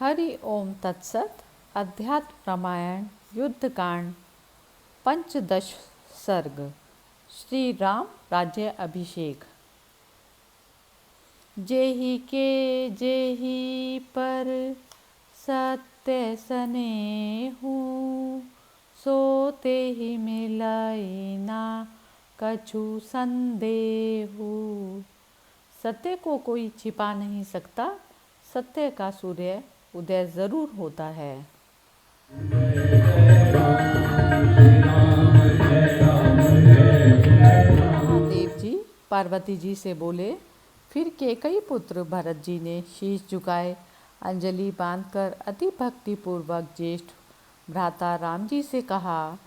हरि ओम तत्सत। अध्यात्म रामायण युद्धकांड पंचदश सर्ग। श्री राम राज्य अभिषेक। जेहि के जेहि पर सत्य स्नेहु, सोते ही मिलाई ना कछु संदेहु। सत्य को कोई छिपा नहीं सकता। सत्य का सूर्य उदय जरूर होता है। महादेव जी पार्वती जी से बोले। फिर केकई पुत्र भरत जी ने शीश झुकाए अंजलि बांधकर अति भक्तिपूर्वक ज्येष्ठ भ्राता राम जी से कहा,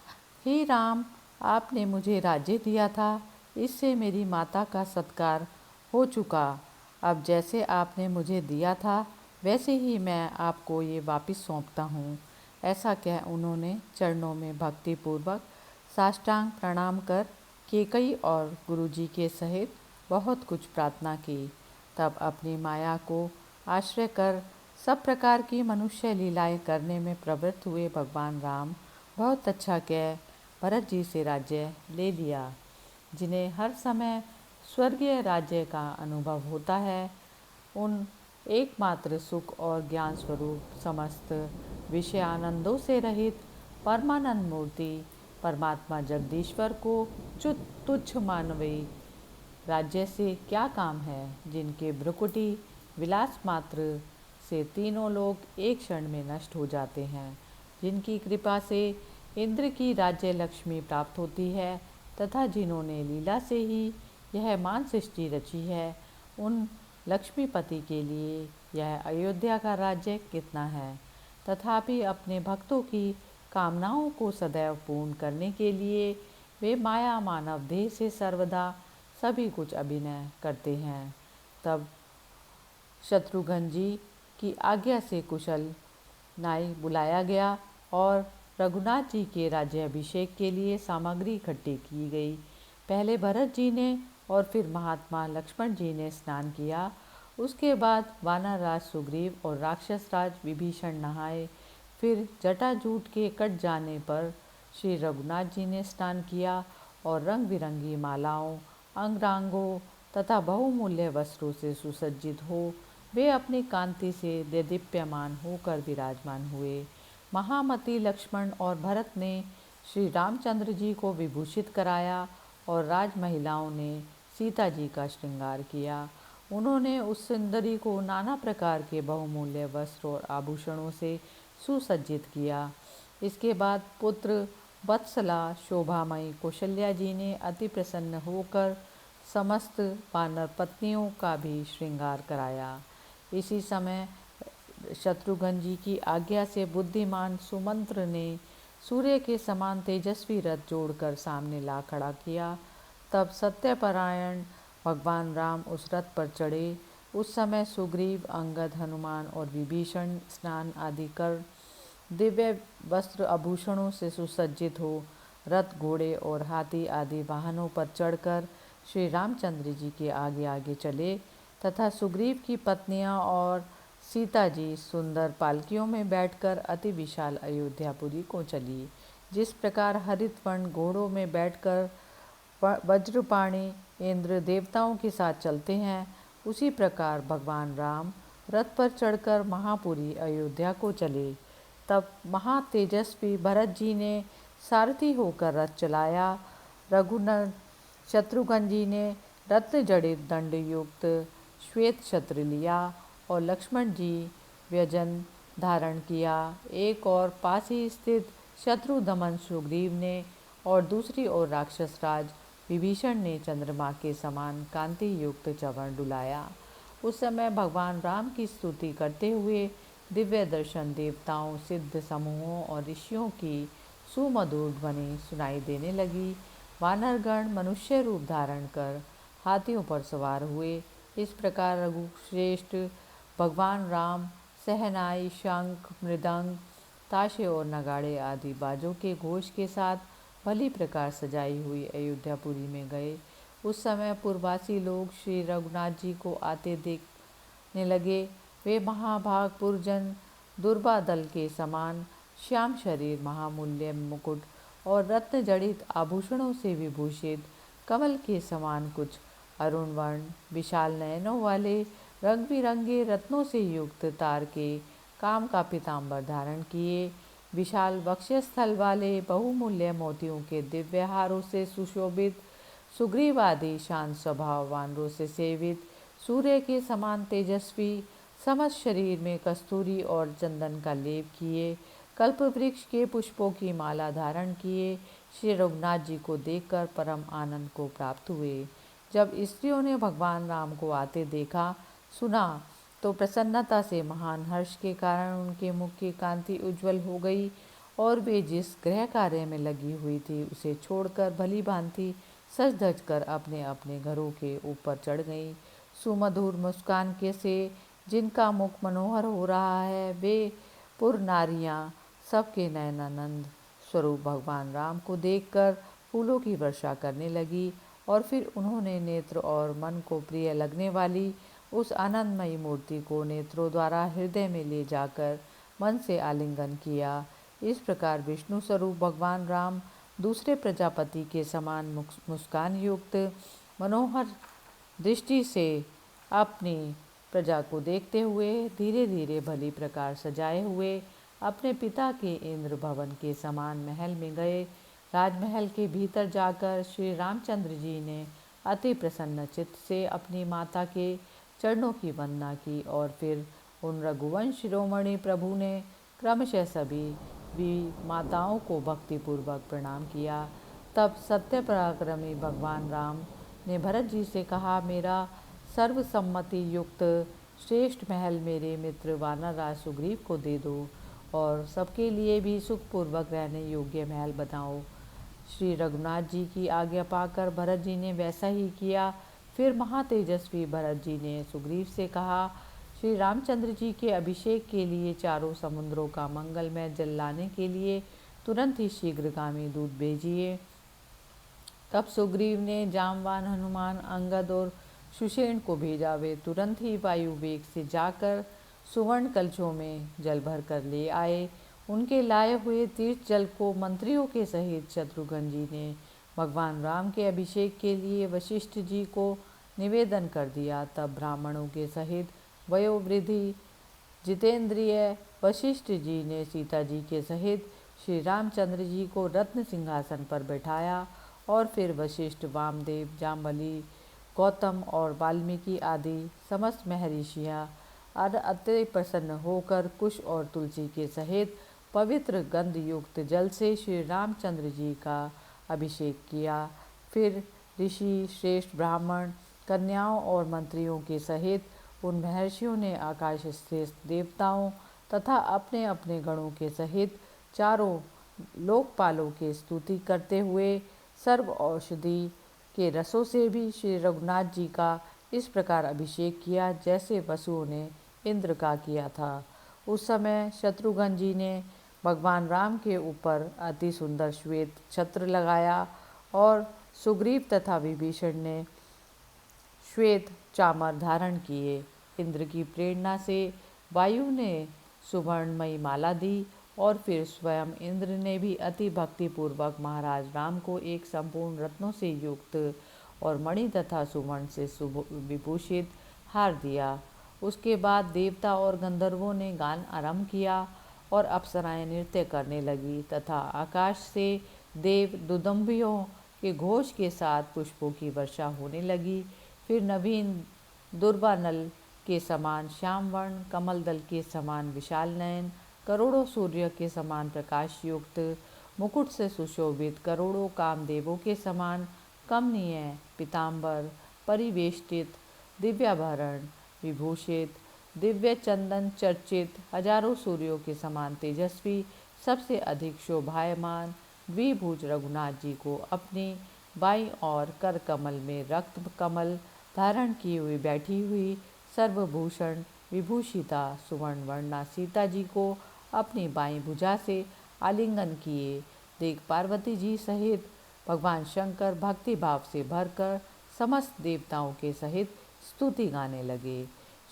हे राम, आपने मुझे राज्य दिया था, इससे मेरी माता का सत्कार हो चुका। अब जैसे आपने मुझे दिया था वैसे ही मैं आपको ये वापस सौंपता हूँ। ऐसा कह उन्होंने चरणों में भक्तिपूर्वक साष्टांग प्रणाम कर केकई और गुरुजी के सहित बहुत कुछ प्रार्थना की। तब अपनी माया को आश्रय कर सब प्रकार की मनुष्य लीलाएं करने में प्रवृत्त हुए भगवान राम बहुत अच्छा कह भरत जी से राज्य ले लिया। जिन्हें हर समय स्वर्गीय राज्य का अनुभव होता है, उन एकमात्र सुख और ज्ञान स्वरूप समस्त विषय आनंदों से रहित परमानंद मूर्ति परमात्मा जगदीश्वर को तुच्छ मानवी राज्य से क्या काम है, जिनके भ्रुकुटी विलास मात्र से तीनों लोग एक क्षण में नष्ट हो जाते हैं, जिनकी कृपा से इंद्र की राज्य लक्ष्मी प्राप्त होती है तथा जिन्होंने लीला से ही यह मान सृष्टि रची है, उन लक्ष्मीपति के लिए यह अयोध्या का राज्य कितना है। तथापि अपने भक्तों की कामनाओं को सदैव पूर्ण करने के लिए वे माया मानव देह से सर्वदा सभी कुछ अभिनय करते हैं। तब शत्रुघ्न जी की आज्ञा से कुशल नाई बुलाया गया और रघुनाथ जी के राज्याभिषेक के लिए सामग्री इकट्ठी की गई। पहले भरत जी ने और फिर महात्मा लक्ष्मण जी ने स्नान किया। उसके बाद वानर राज सुग्रीव और राक्षस राज विभीषण नहाए। फिर जटाजूट के कट जाने पर श्री रघुनाथ जी ने स्नान किया और रंग बिरंगी मालाओं, अंगरांगों तथा बहुमूल्य वस्त्रों से सुसज्जित हो वे अपनी कांति से देदीप्यमान होकर विराजमान हुए। महामती लक्ष्मण और भरत ने श्री रामचंद्र जी को विभूषित कराया और राज महिलाओं ने सीता जी का श्रृंगार किया। उन्होंने उस सुंदरी को नाना प्रकार के बहुमूल्य वस्त्र और आभूषणों से सुसज्जित किया। इसके बाद पुत्र वत्सला शोभामयी कौशल्या जी ने अति प्रसन्न होकर समस्त वानर पत्नियों का भी श्रृंगार कराया। इसी समय शत्रुघ्न जी की आज्ञा से बुद्धिमान सुमंत्र ने सूर्य के समान तेजस्वी रथ जोड़कर सामने ला खड़ा किया। तब सत्यपरायण भगवान राम उस रथ पर चढ़े। उस समय सुग्रीव, अंगद, हनुमान और विभीषण स्नान आदि कर दिव्य वस्त्र आभूषणों से सुसज्जित हो रथ, घोड़े और हाथी आदि वाहनों पर चढ़कर श्री रामचंद्र जी के आगे आगे चले तथा सुग्रीव की पत्नियां और सीता जी सुंदर पालकियों में बैठकर अति विशाल अयोध्यापुरी को चली। जिस प्रकार हरित वर्ण घोड़ों में बैठकर वज्रपाणी इंद्र देवताओं के साथ चलते हैं, उसी प्रकार भगवान राम रथ पर चढ़कर महापुरी अयोध्या को चले। तब महातेजस्वी भरत जी ने सारथी होकर रथ चलाया। रघुनाथ शत्रुघ्न जी ने रत्न जड़ित दंड युक्त श्वेत छत्र लिया और लक्ष्मण जी व्यजन धारण किया। एक और पास ही स्थित शत्रुदमन सुग्रीव ने और दूसरी ओर राक्षस राज विभीषण ने चंद्रमा के समान कांति युक्त चवर्ण डुलाया। उस समय भगवान राम की स्तुति करते हुए दिव्य दर्शन देवताओं, सिद्ध समूहों और ऋषियों की सुमधुर ध्वनि सुनाई देने लगी। वानरगण मनुष्य रूप धारण कर हाथियों पर सवार हुए। इस प्रकार रघुश्रेष्ठ भगवान राम सहनाई, शंख, मृदंग, ताशे और नगाड़े आदि बाजों के घोष के साथ भली प्रकार सजाई हुई अयोध्यापुरी में गए। उस समय पूर्ववासी लोग श्री रघुनाथ जी को आते देखने लगे। वे महाभाग पुरजन दुर्वा दल के समान श्याम शरीर, महामूल्य मुकुट और रत्न जड़ित आभूषणों से विभूषित, कमल के समान कुछ अरुण वर्ण, विशाल नयनों वाले, रंग बिरंगे रत्नों से युक्त तार के काम का पीताम्बर धारण किए, विशाल वक्षस्थल वाले, बहुमूल्य मोतियों के दिव्य हारों से सुशोभित, सुग्रीव आदि शांत स्वभाव वानरों से सेवित, सूर्य के समान तेजस्वी, समस्त शरीर में कस्तूरी और चंदन का लेप किए, कल्प वृक्ष के पुष्पों की माला धारण किए, श्री रघुनाथ जी को देखकर परम आनंद को प्राप्त हुए। जब स्त्रियों ने भगवान राम को आते देखा सुना तो प्रसन्नता से महान हर्ष के कारण उनके मुख की कांति उज्जवल हो गई और वे जिस गृह कार्य में लगी हुई थी उसे छोड़कर भली भांति सज धज कर अपने अपने घरों के ऊपर चढ़ गईं। सुमधुर मुस्कान के से जिनका मुख मनोहर हो रहा है, वे पुर नारियाँ सबके नयनानंद स्वरूप भगवान राम को देखकर फूलों की वर्षा करने लगी और फिर उन्होंने नेत्र और मन को प्रिय लगने वाली उस आनंदमयी मूर्ति को नेत्रों द्वारा हृदय में ले जाकर मन से आलिंगन किया। इस प्रकार विष्णु स्वरूप भगवान राम दूसरे प्रजापति के समान मुस्कान युक्त मनोहर दृष्टि से अपनी प्रजा को देखते हुए धीरे धीरे भली प्रकार सजाए हुए अपने पिता के इंद्र भवन के समान महल में गए। राजमहल के भीतर जाकर श्री रामचंद्र जी ने अति प्रसन्न चित्त से अपनी माता के चरणों की वंदना की और फिर उन रघुवंश शिरोमणि प्रभु ने क्रमशः सभी भी माताओं को भक्तिपूर्वक प्रणाम किया। तब सत्य पराक्रमी भगवान राम ने भरत जी से कहा, मेरा सर्वसम्मति युक्त श्रेष्ठ महल मेरे मित्र वानरराज सुग्रीव को दे दो और सबके लिए भी सुखपूर्वक रहने योग्य महल बनाओ। श्री रघुनाथ जी की आज्ञा पाकर भरत जी ने वैसा ही किया। फिर महातेजस्वी भरत जी ने सुग्रीव से कहा, श्री रामचंद्र जी के अभिषेक के लिए चारों समुद्रों का मंगलमय जल लाने के लिए तुरंत ही शीघ्रगामी दूत भेजिए। तब सुग्रीव ने जामवान, हनुमान, अंगद और सुषेण को भेजा। वे तुरंत ही वायु वेग से जाकर सुवर्ण कलशों में जल भर कर ले आए। उनके लाए हुए तीर्थ जल को मंत्रियों के सहित शत्रुघ्न जी ने भगवान राम के अभिषेक के लिए वशिष्ठ जी को निवेदन कर दिया। तब ब्राह्मणों के सहित वयोवृद्धि जितेंद्रिय वशिष्ठ जी ने सीता जी के सहित श्री रामचंद्र जी को रत्न सिंहासन पर बैठाया और फिर वशिष्ठ, वामदेव, जाम्बली, गौतम और वाल्मीकि आदि समस्त महर्षियाँ अति प्रसन्न होकर कुश और तुलसी के सहित पवित्र गंध युक्त जल से श्री रामचंद्र जी का अभिषेक किया। फिर ऋषि, श्रेष्ठ ब्राह्मण, कन्याओं और मंत्रियों के सहित उन महर्षियों ने आकाश स्थित देवताओं तथा अपने अपने गणों के सहित चारों लोकपालों के स्तुति करते हुए सर्व औषधि के रसों से भी श्री रघुनाथ जी का इस प्रकार अभिषेक किया जैसे वसुओं ने इंद्र का किया था। उस समय शत्रुघ्न जी ने भगवान राम के ऊपर अति सुंदर श्वेत छत्र लगाया और सुग्रीव तथा विभीषण ने श्वेत चामर धारण किए। इंद्र की प्रेरणा से वायु ने सुवर्णमयी माला दी और फिर स्वयं इंद्र ने भी अति भक्तिपूर्वक महाराज राम को एक संपूर्ण रत्नों से युक्त और मणि तथा सुवर्ण से विभूषित हार दिया। उसके बाद देवता और गंधर्वों ने गान आरंभ किया और अप्सराएं नृत्य करने लगी तथा आकाश से देव दुदुम्बियों के घोष के साथ पुष्पों की वर्षा होने लगी। फिर नवीन दुर्वानल के समान श्याम वर्ण, कमल दल के समान विशाल नयन, करोड़ों सूर्य के समान प्रकाश युक्त, मुकुट से सुशोभित, करोड़ों कामदेवों के समान कमनीय, पीताम्बर परिवेष्टित, दिव्याभरण विभूषित, दिव्य चंदन चर्चित, हजारों सूर्यों के समान तेजस्वी, सबसे अधिक शोभायमान द्विभुज रघुनाथ जी को अपनी बाईं ओर कर कमल में रक्त कमल धारण किए हुए बैठी हुई सर्वभूषण विभूषिता सुवर्ण वर्णा सीता जी को अपनी बाईं भुजा से आलिंगन किए देख पार्वती जी सहित भगवान शंकर भक्ति भाव से भरकर समस्त देवताओं के सहित स्तुति गाने लगे।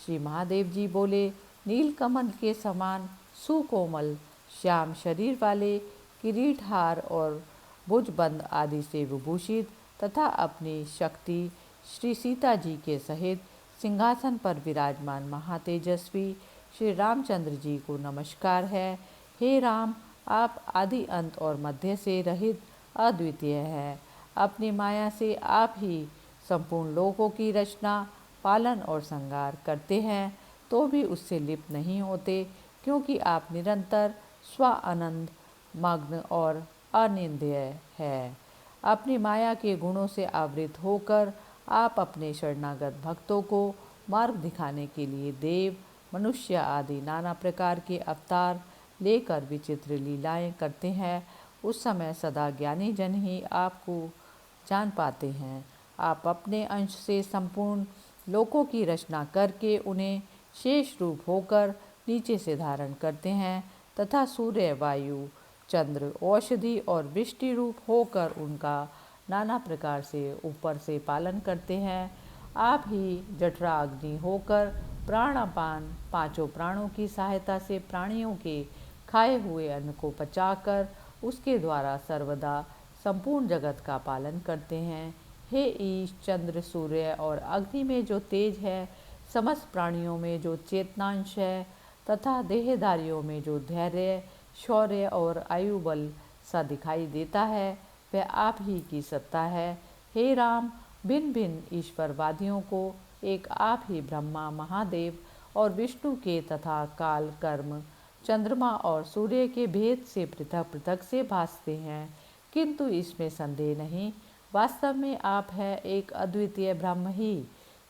श्री महादेव जी बोले, नीलकमल के समान सुकोमल श्याम शरीर वाले, किरीट हार और भुजबंद आदि से विभूषित तथा अपनी शक्ति श्री सीता जी के सहित सिंहासन पर विराजमान महातेजस्वी श्री रामचंद्र जी को नमस्कार है। हे राम, आप आदि अंत और मध्य से रहित अद्वितीय है। अपनी माया से आप ही संपूर्ण लोकों की रचना, पालन और संहार करते हैं, तो भी उससे लिप्त नहीं होते, क्योंकि आप निरंतर स्वानंद मग्न और अनिंद्य है। अपनी माया के गुणों से आवृत होकर आप अपने शरणागत भक्तों को मार्ग दिखाने के लिए देव, मनुष्य आदि नाना प्रकार के अवतार लेकर विचित्र लीलाएं करते हैं। उस समय सदा ज्ञानी जन ही आपको जान पाते हैं। आप अपने अंश से संपूर्ण लोकों की रचना करके उन्हें शेष रूप होकर नीचे से धारण करते हैं तथा सूर्य, वायु, चंद्र, औषधि और वृष्टि रूप होकर उनका नाना प्रकार से ऊपर से पालन करते हैं। आप ही जठरा अग्नि होकर प्राणापान पांचों प्राणों की सहायता से प्राणियों के खाए हुए अन्न को पचाकर उसके द्वारा सर्वदा संपूर्ण जगत का पालन करते हैं। हे ईश, चंद्र, सूर्य और अग्नि में जो तेज है, समस्त प्राणियों में जो चेतनांश है तथा देहधारियों में जो धैर्य, शौर्य और आयु बल सा दिखाई देता है, वह आप ही की सत्ता है। हे राम, भिन्न भिन्न ईश्वरवादियों को एक आप ही ब्रह्मा, महादेव और विष्णु के तथा काल, कर्म, चंद्रमा और सूर्य के भेद से पृथक पृथक से भासते हैं, किंतु इसमें संदेह नहीं, वास्तव में आप है एक अद्वितीय ब्रह्म ही।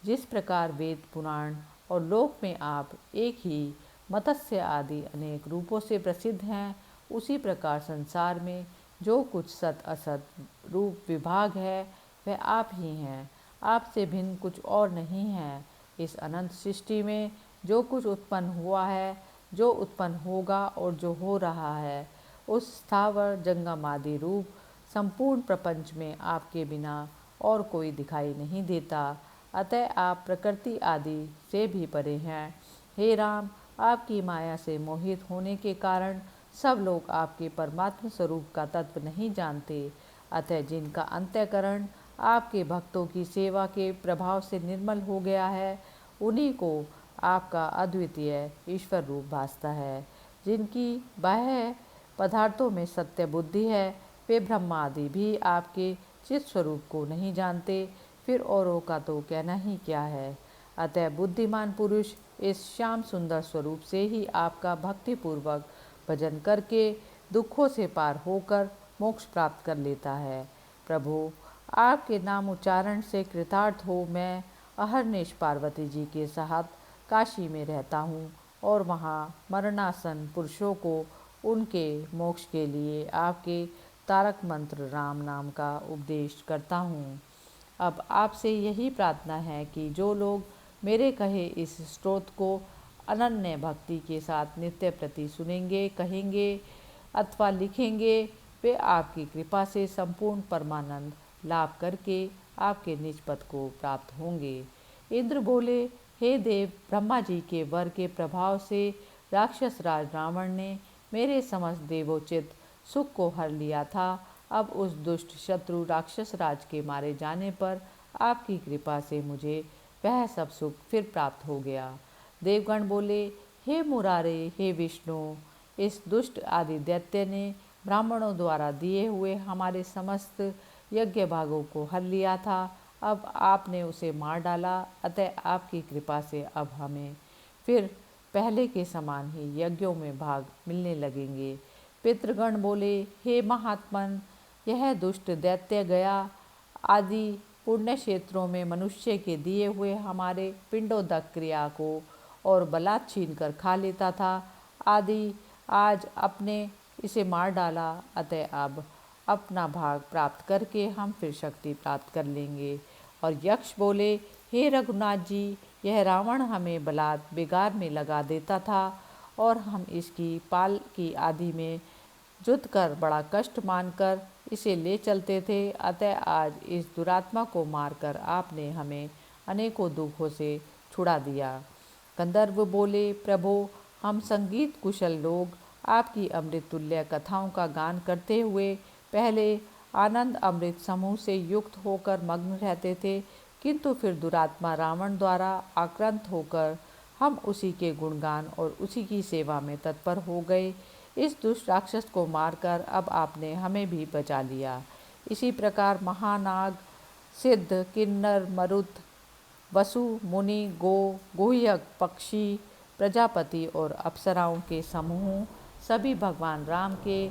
जिस प्रकार वेद, पुराण और लोक में आप एक ही मत्स्य आदि अनेक रूपों से प्रसिद्ध हैं, उसी प्रकार संसार में जो कुछ सत असत रूप विभाग है, वह आप ही हैं। आपसे भिन्न कुछ और नहीं है। इस अनंत सृष्टि में जो कुछ उत्पन्न हुआ है, जो उत्पन्न होगा और जो हो रहा है, उस स्थावर जंगम आदि रूप संपूर्ण प्रपंच में आपके बिना और कोई दिखाई नहीं देता। अतः आप प्रकृति आदि से भी परे हैं। हे राम, आपकी माया से मोहित होने के कारण सब लोग आपके परमात्म स्वरूप का तत्व नहीं जानते। अतः जिनका अंतःकरण आपके भक्तों की सेवा के प्रभाव से निर्मल हो गया है, उन्हीं को आपका अद्वितीय ईश्वर रूप भासता है। जिनकी बाह्य पदार्थों में सत्य बुद्धि है, वे ब्रह्मा आदि भी आपके चित स्वरूप को नहीं जानते, फिर औरों का तो कहना ही क्या है। अतः बुद्धिमान पुरुष इस श्याम सुंदर स्वरूप से ही आपका भक्तिपूर्वक भजन करके दुखों से पार होकर मोक्ष प्राप्त कर लेता है। प्रभु, आपके नाम उच्चारण से कृतार्थ हो मैं अहरनिश पार्वती जी के साथ काशी में रहता हूँ और वहाँ मरणासन पुरुषों को उनके मोक्ष के लिए आपके तारक मंत्र राम नाम का उपदेश करता हूँ। अब आपसे यही प्रार्थना है कि जो लोग मेरे कहे इस स्तोत्र को अनन्य भक्ति के साथ नित्य प्रति सुनेंगे, कहेंगे अथवा लिखेंगे, वे आपकी कृपा से संपूर्ण परमानंद लाभ करके आपके निज पद को प्राप्त होंगे। इंद्र बोले, हे देव, ब्रह्मा जी के वर के प्रभाव से राक्षस राज रावण ने मेरे समस्त देवोचित सुख को हर लिया था। अब उस दुष्ट शत्रु राक्षस राज के मारे जाने पर आपकी कृपा से मुझे वह सब सुख फिर प्राप्त हो गया। देवगण बोले, हे मुरारे, हे विष्णु, इस दुष्ट आदि दैत्य ने ब्राह्मणों द्वारा दिए हुए हमारे समस्त यज्ञ भागों को हर लिया था। अब आपने उसे मार डाला, अतः आपकी कृपा से अब हमें फिर पहले के समान ही यज्ञों में भाग मिलने लगेंगे। पितृगण बोले, हे महात्मन, यह दुष्ट दैत्य गया आदि पुण्य क्षेत्रों में मनुष्य के दिए हुए हमारे पिंडोदक क्रिया को और बलात् छीन कर खा लेता था। आदि आज अपने इसे मार डाला, अतः अब अपना भाग प्राप्त करके हम फिर शक्ति प्राप्त कर लेंगे। और यक्ष बोले, हे रघुनाथ जी, यह रावण हमें बलात् बिगाड़ में लगा देता था और हम इसकी पाल की आदि में जुत कर बड़ा कष्ट मानकर इसे ले चलते थे। अतः आज इस दुरात्मा को मारकर आपने हमें अनेकों दुखों से छुड़ा दिया। गंधर्व बोले, प्रभो, हम संगीत कुशल लोग आपकी अमृत तुल्य कथाओं का गान करते हुए पहले आनंद अमृत समूह से युक्त होकर मग्न रहते थे, किंतु फिर दुरात्मा रावण द्वारा आक्रांत होकर हम उसी के गुणगान और उसी की सेवा में तत्पर हो गए। इस दुष्ट राक्षस को मारकर अब आपने हमें भी बचा लिया। इसी प्रकार महानाग, सिद्ध, किन्नर, मरुत, वसु, मुनि, गुह्यक, पक्षी, प्रजापति और अप्सराओं के समूह सभी भगवान राम के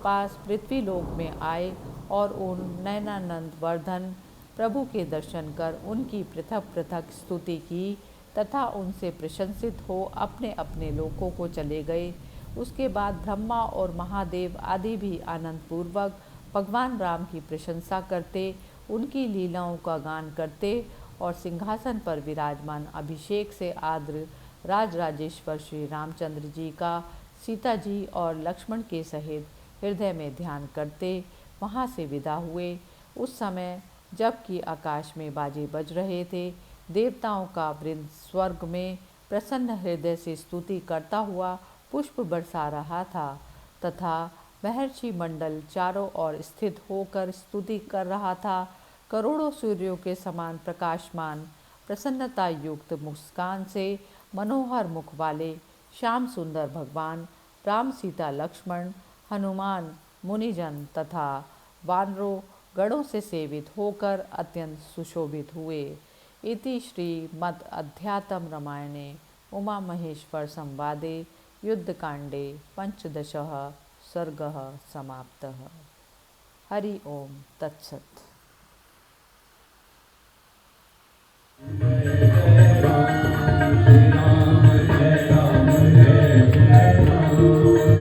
पास पृथ्वीलोक में आए और उन नयनानंद वर्धन प्रभु के दर्शन कर उनकी पृथक पृथक स्तुति की तथा उनसे प्रशंसित हो अपने अपने लोकों को चले गए। उसके बाद ब्रह्मा और महादेव आदि भी आनंदपूर्वक भगवान राम की प्रशंसा करते, उनकी लीलाओं का गान करते और सिंहासन पर विराजमान अभिषेक से आद्र राजराजेश्वर श्री रामचंद्र जी का सीता जी और लक्ष्मण के सहित हृदय में ध्यान करते वहाँ से विदा हुए। उस समय जबकि आकाश में बाजे बज रहे थे, देवताओं का वृंद स्वर्ग में प्रसन्न हृदय से स्तुति करता हुआ पुष्प बरसा रहा था तथा महर्षि मंडल चारों ओर स्थित होकर स्तुति कर रहा था। करोड़ों सूर्यों के समान प्रकाशमान प्रसन्नता युक्त मुस्कान से मनोहर मुख वाले श्याम सुंदर भगवान राम, सीता, लक्ष्मण, हनुमान, मुनिजन तथा वानरों गणों से सेवित होकर अत्यंत सुशोभित हुए। इति श्रीमद् अध्यात्म रामायणे उमा महेश्वर संवादे युद्धकांडे पंचदशः सर्गः समाप्तः। हरि ओम तत्सत्।